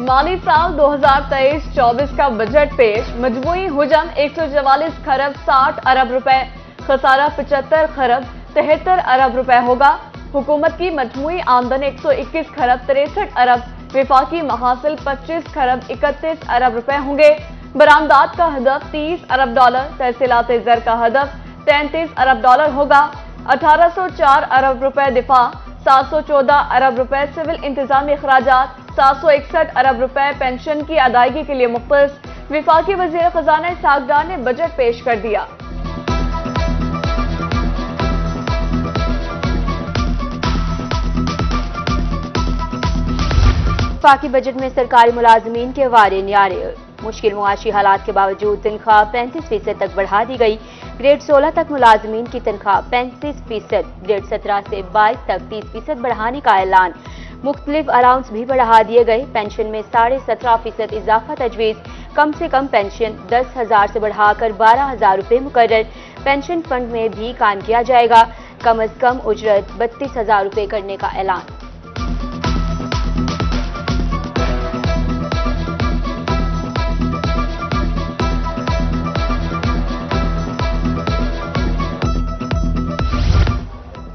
माली साल 2023-24 का बजट पेश। मजमूई हुजम 144 खरब 60 अरब रुपए, खसारा 75 खरब 73 अरब रुपए होगा। हुकूमत की मजमूई आमदन 121 खरब 63 अरब, विफाकी महासिल 25 खरब 31 अरब रुपए होंगे। बरामदात का हदफ 30 अरब डॉलर, तहसीलात ज़र का हदफ 33 अरब डॉलर होगा। 1804 अरब रुपए दिफा, 714 अरब रुपए सिविल इंतजामी अखराजात, 761 अरब रुपए पेंशन की अदायगी के लिए मुख्तस। विफाकी वजीर खजाना इसहाक डार ने बजट पेश कर दिया। वफाकी बजट में सरकारी मुलाजमीन के वारे न्यारे। मुश्किल मुआशी हालात के बावजूद तनख्वाह 35% तक बढ़ा दी गई। ग्रेड 16 तक मुलाजमीन की तनख्वाह 35%, ग्रेड 17 से 22 तक 30% बढ़ाने का ऐलान। मुख्तलिफ अलाउंस भी बढ़ा दिए गए। पेंशन में 17.5% इजाफा तजवीज़। कम से कम पेंशन 10,000 से बढ़ाकर 12,000 रुपये मुकर्रर। पेंशन फंड में भी काम किया जाएगा। कम अज कम उजरत 32,000 रुपये करने का ऐलान।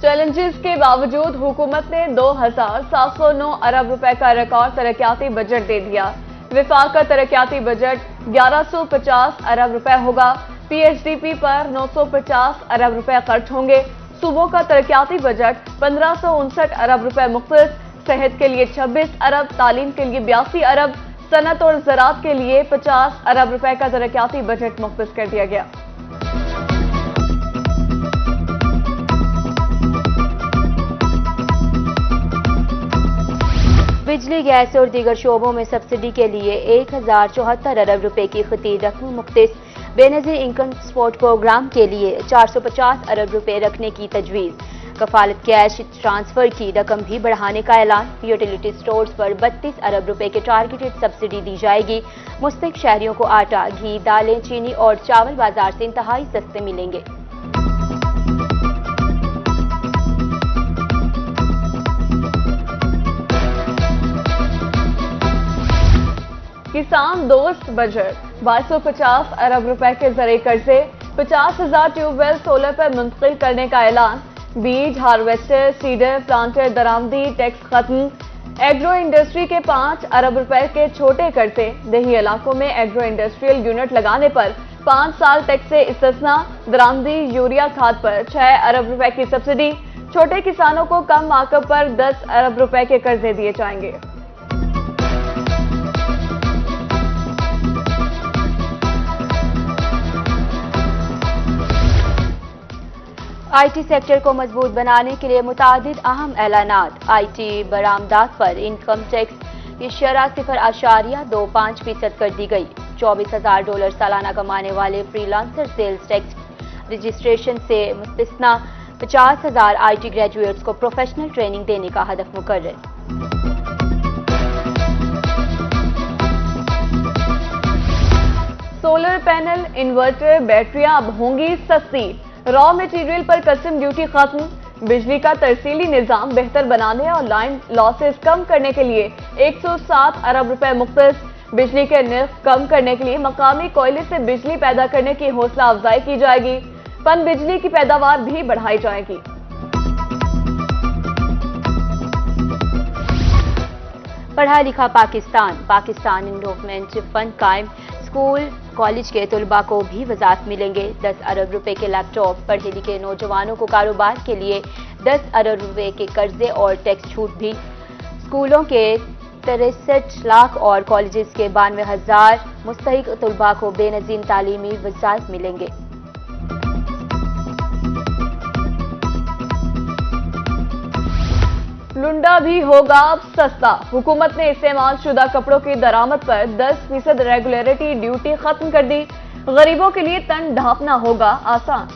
चैलेंजेस के बावजूद हुकूमत ने 2,709 अरब रुपए का रिकॉर्ड तरक्याती बजट दे दिया। विफाक का तरक्याती बजट 1150 अरब रुपए होगा। पीएचडीपी पर 950 अरब रुपए खर्च होंगे। सूबों का तरक्याती बजट 1559 अरब रुपए मुख्तस। सेहत के लिए 26 अरब, तालीम के लिए 82 अरब, सनत और ज़राअत के लिए 50 अरब रुपए का तरक्याती बजट मुख्तस कर दिया गया। बिजली, गैस और दीगर शोबों में सब्सिडी के लिए 1074 अरब रुपए की खती रकम मुख्तस। बेनज़ीर इनकम सपोर्ट प्रोग्राम के लिए 450 अरब रुपए रखने की तजवीज़। कफालत कैश ट्रांसफर की रकम भी बढ़ाने का ऐलान। यूटिलिटी स्टोर्स पर 32 अरब रुपए के टारगेटेड सब्सिडी दी जाएगी। मुस्तहिक शहरियों को आटा, घी, दालें, चीनी और चावल बाजार से इंतहाई सस्ते मिलेंगे। किसान दोस्त बजट 2250 अरब रुपए के जरिए कर्जे, 50,000 ट्यूबवेल सोलर पर मुंतकिल करने का ऐलान। बीज, हार्वेस्टर, सीडर, प्लांटर दरामदी टैक्स खत्म। एग्रो इंडस्ट्री के 5 अरब रुपए के छोटे कर्जे। देही इलाकों में एग्रो इंडस्ट्रियल यूनिट लगाने पर 5 साल टैक्स से इस्तिस्ना। दरामदी यूरिया खाद पर 6 अरब रुपए की सब्सिडी। छोटे किसानों को कम मार्कअप पर 10 अरब रुपए के कर्जे दिए जाएंगे। आईटी सेक्टर को मजबूत बनाने के लिए मुतादिद अहम ऐलानात। आईटी बरामदात पर इनकम टैक्स की शरह 0.25% कर दी गई। $24,000 सालाना कमाने वाले फ्रीलांसर सेल्स टैक्स रजिस्ट्रेशन से मुस्तिस्ना। 50,000 आईटी ग्रेजुएट्स को प्रोफेशनल ट्रेनिंग देने का हदफ मुकर्रर। सोलर पैनल, इन्वर्टर, बैटरियां अब होंगी सस्ती। रॉ मटेरियल पर कस्टम ड्यूटी खत्म। बिजली का तरसीली निजाम बेहतर बनाने और लाइन लॉसेस कम करने के लिए 107 अरब रुपए मुख्तस। बिजली के निर्ख कम करने के लिए मकामी कोयले से बिजली पैदा करने की हौसला अफजाई की जाएगी। पन बिजली की पैदावार भी बढ़ाई जाएगी। पढ़ा लिखा पाकिस्तान, पाकिस्तान इन्वेस्टमेंट फंड कायम। स्कूल कॉलेज के तलबा को भी वज़ात मिलेंगे। 10 अरब रुपए के लैपटॉप। पढ़े लिखे नौजवानों को कारोबार के लिए 10 अरब रुपए के कर्जे और टैक्स छूट भी। स्कूलों के 63 लाख और कॉलेजेस के 92,000 मुस्तहिक तलबा को बेनज़ीर तालीमी वज़ात मिलेंगे। लुंडा भी होगा अब सस्ता। हुकूमत ने इस्तेमाल शुदा कपड़ों की दरामद पर 10% रेगुलेटरी ड्यूटी खत्म कर दी। गरीबों के लिए तन ढांपना होगा आसान।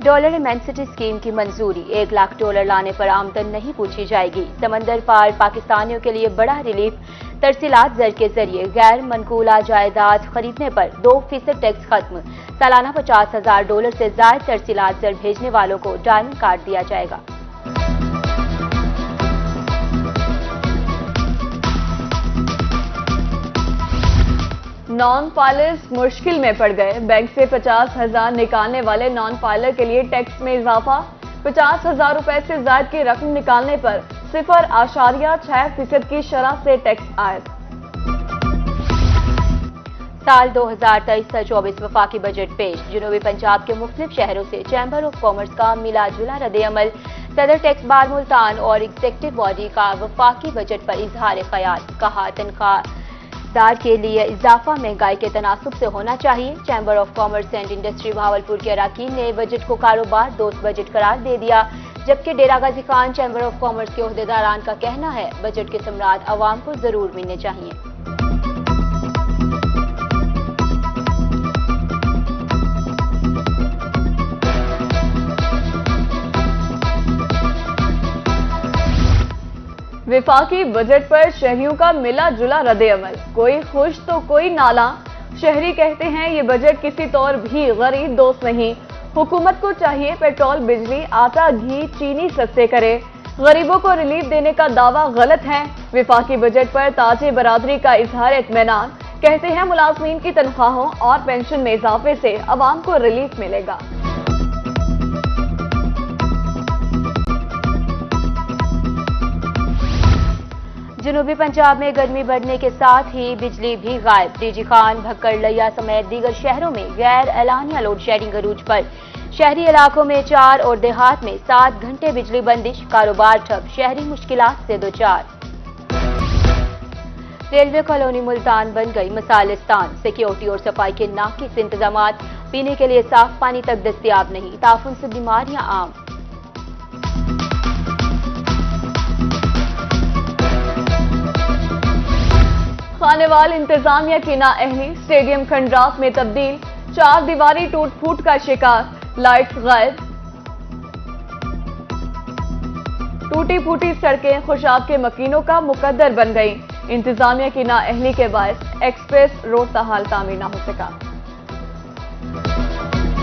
डॉलर इमेंसिटी स्कीम की मंजूरी, $1 लाख लाने पर आमदन नहीं पूछी जाएगी। समंदर पार पाकिस्तानियों के लिए बड़ा रिलीफ, तरसीलात जर के जरिए गैर मनकूला जायदाद खरीदने पर 2% टैक्स खत्म। सालाना $50,000 से ज्यादा तरसीलात जर भेजने वालों को डायमंड कार्ड दिया जाएगा। नॉन फाइलर्स मुश्किल में पड़ गए। बैंक से 50,000 निकालने वाले नॉन फाइलर के लिए टैक्स में इजाफा। 50,000 रुपए से ज्यादा की रकम निकालने पर 0.6% की शरह से टैक्स आयद। साल 2023-24 वफाकी बजट पेश। जनूबी पंजाब के मुख्तलिफ शहरों से चैम्बर ऑफ कॉमर्स का मिला जुला रद्द-ए-अमल। सदर टैक्स बार मुल्तान और एग्जीक्यूटिव बॉडी का वफाकी बजट पर इजहार ख्याल। कहा, तनख्वाहदार के लिए इजाफा महंगाई के तनासुब से होना चाहिए। Chamber of commerce and industry Bahawalpur के अरकान ने बजट को कारोबार दोस्त बजट करार दे दिया, जबकि डेरा Ghazi Khan chamber of commerce के ओहदेदारान का कहना है बजट के समरात अवाम को जरूर मिलने चाहिए। विफाकी बजट पर शहरियों का मिला जुला रद्द-ए-अमल। कोई खुश तो कोई नाला। शहरी कहते हैं ये बजट किसी तौर भी गरीब दोस्त नहीं। हुकूमत को चाहिए पेट्रोल, बिजली, आटा, घी, चीनी सस्ते करे। गरीबों को रिलीफ देने का दावा गलत है। विफाकी बजट पर ताजे बरादरी का इजहार इत्मीनान। कहते हैं मुलाजमीन की तनख्वाहों और पेंशन में इजाफे से अवाम को रिलीफ मिलेगा। जनूबी पंजाब में गर्मी बढ़ने के साथ ही बिजली भी गायब। डीजी खान, भक्कड़, लिया समेत दीगर शहरों में गैर एलानिया लोड शेडिंग अरूज पर। शहरी इलाकों में 4 और देहात में 7 घंटे बिजली बंदिश। कारोबार ठप, शहरी मुश्किलात से 2-4। रेलवे कॉलोनी मुल्तान बन गई मसालिस्तान। सिक्योरिटी और सफाई के नाकिस इंतजाम, पीने के लिए साफ पानी तक दस्तियाब नहीं। ताफुन से बीमारियां आम। खानेवाल इंतजामिया की नाअहली। स्टेडियम खंडरात में तब्दील। 4 दीवारी टूट फूट का शिकार। लाइट्स गायब। टूटी फूटी सड़कें खुशाब के मकीनों का मुकद्दर बन गई। इंतजामिया की नाअहली के बायस एक्सप्रेस रोड ताहाल तामीर न हो सका।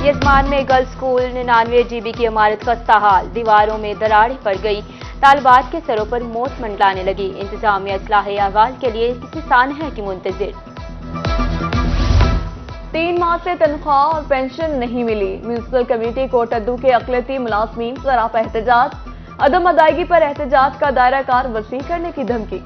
यजमान में गर्ल्स स्कूल 99 GB की इमारत खस्ता हाल। दीवारों में दरारें पड़ गई। तालिबात के सरों पर मौत मंडलाने लगी। इंतजामिया इस्लाह अहवाल के लिए किसी सानहा की मुंतजिर। 3 माह से तनख्वाह और पेंशन नहीं मिली। म्यूनिसिपल कमेटी कोटद्दू के अक़लियती मुलाजमीन सरापा एहतजाज। अदम अदायगी पर एहतजाज का दायरा कार वसी करने की धमकी।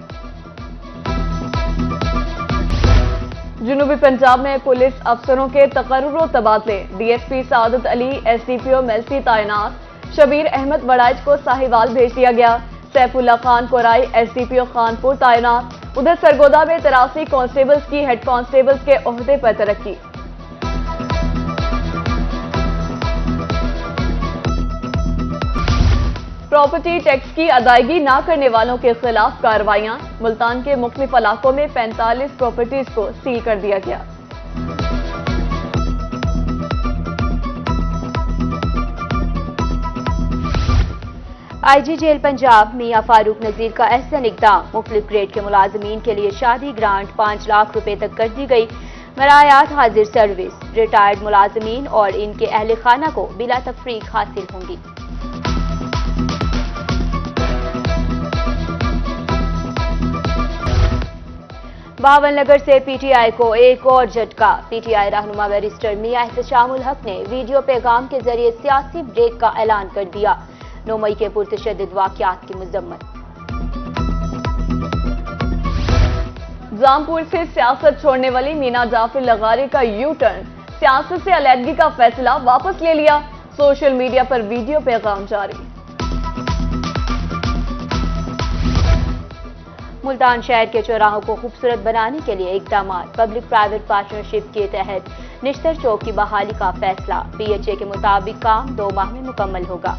जनूबी पंजाब में पुलिस अफसरों के तकर्रुर तबादले। DSP सादत अली, SDPO मेलसी तैनात। शबीर अहमद वड़ाइच को साहिवाल भेज दिया गया। सैफुल्लाह खान कोराई, SDPO खानपुर तैनात। उधर सरगोदा में 83 कांस्टेबल्स की हेड कांस्टेबल्स के ओहदे पर तरक्की। प्रॉपर्टी टैक्स की अदायगी न करने वालों के खिलाफ कार्रवाइयां। मुल्तान के मुख्तलिफ इलाकों में 45 प्रॉपर्टीज को सील कर दिया गया। IG जेल पंजाब मियां फारूक नजीर का एहसन इकदाम। मुख्तलिफ ग्रेड के मुलाजमीन के लिए शादी ग्रांट 5 लाख रुपए तक कर दी गई। मरायात हाजिर सर्विस। रिटायर्ड मुलाजमीन और इनके अहल खाना को बिला तफरीक हासिल होंगी। बावल नगर से PTI को एक और झटका। PTI रहनुमा बैरिस्टर मियां एहतशामुल हक ने वीडियो पैगाम के जरिए सियासी ब्रेक का ऐलान कर दिया। 9 मई के पुरतशद्दुद वाक़यात की मज़म्मत। जामपुर से सियासत छोड़ने वाली मीना जाफर लगारी का यू टर्न। सियासत से अलहदगी का फैसला वापस ले लिया। सोशल मीडिया पर वीडियो पैगाम जारी। मुल्तान शहर के चौराहों को खूबसूरत बनाने के लिए इकदाम। पब्लिक प्राइवेट पार्टनरशिप के तहत निश्तर चौक की बहाली का फैसला। PHA के मुताबिक काम 2 माह में मुकम्मल होगा।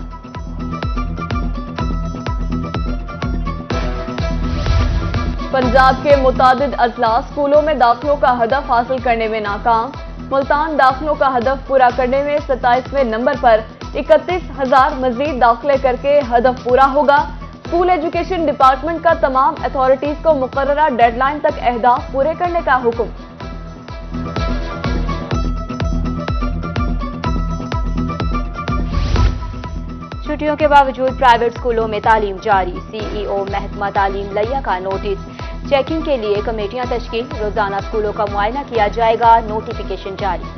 पंजाब के मुतादिद अजला स्कूलों में दाखिलों का हदफ हासिल करने में नाकाम। मुल्तान दाखिलों का हदफ पूरा करने में 27वें नंबर पर। 31,000 मजीद दाखिले करके हदफ पूरा होगा। स्कूल एजुकेशन डिपार्टमेंट का तमाम अथॉरिटीज को मुकर्ररा डेडलाइन तक अहदाफ पूरे करने का हुक्म। छुट्टियों के बावजूद प्राइवेट स्कूलों में तालीम जारी। सीईओ महकमा तालीम लिया का नोटिस। चेकिंग के लिए कमेटियां तश्कील। रोजाना स्कूलों का मुआयना किया जाएगा। नोटिफिकेशन जारी।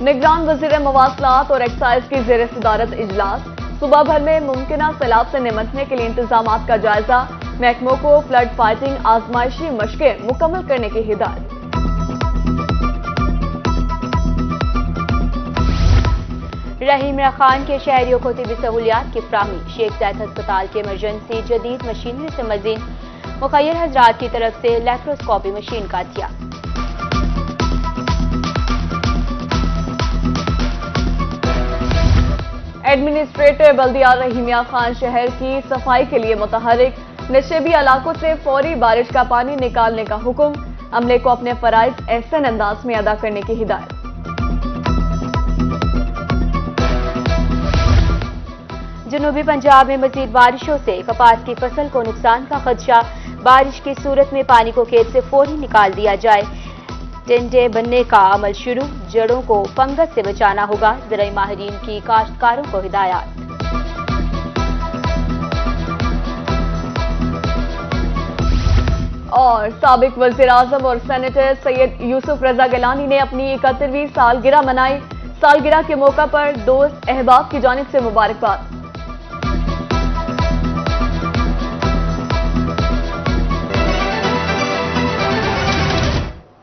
निगरान वजीर मवासलात और एक्साइज की जेर सदारत इजलास। सुबह भर में मुमकिन सैलाब से निमटने के लिए इंतजाम का जायजा। महकमों को फ्लड फाइटिंग आजमाइशी मशकें मुकम्मल करने की हिदायत। रहीम खान के शहरियों को तिबी सहूलियात की फ्राहमी। शेख ज़ायद अस्पताल के इमरजेंसी जदीद मशीनरी से मजीद मुखैर हजरात की तरफ से लेप्रोस्कोपी मशीन का दिया। एडमिनिस्ट्रेटर बल्दिया रहीमिया खान शहर की सफाई के लिए मुतहरिक। नशेबी इलाकों से फौरी बारिश का पानी निकालने का हुक्म। अमले को अपने फराइज एहसन अंदाज में अदा करने की हिदायत। जनूबी पंजाब में मजीद बारिशों से कपास की फसल को नुकसान का खदशा। बारिश की सूरत में पानी को खेत से फौरी निकाल दिया जाए। टेंटे बनने का अमल शुरू। जड़ों को फंगस से बचाना होगा। ज़राई माहिरीन की काश्तकारों को हिदायत। और साबिक वज़ीर आज़म और सेनेटर सैयद यूसुफ रजा गिलानी ने अपनी 71वीं सालगिरह मनाई। सालगिरह के मौका पर दोस्त अहबाब की जानिब से मुबारकबाद।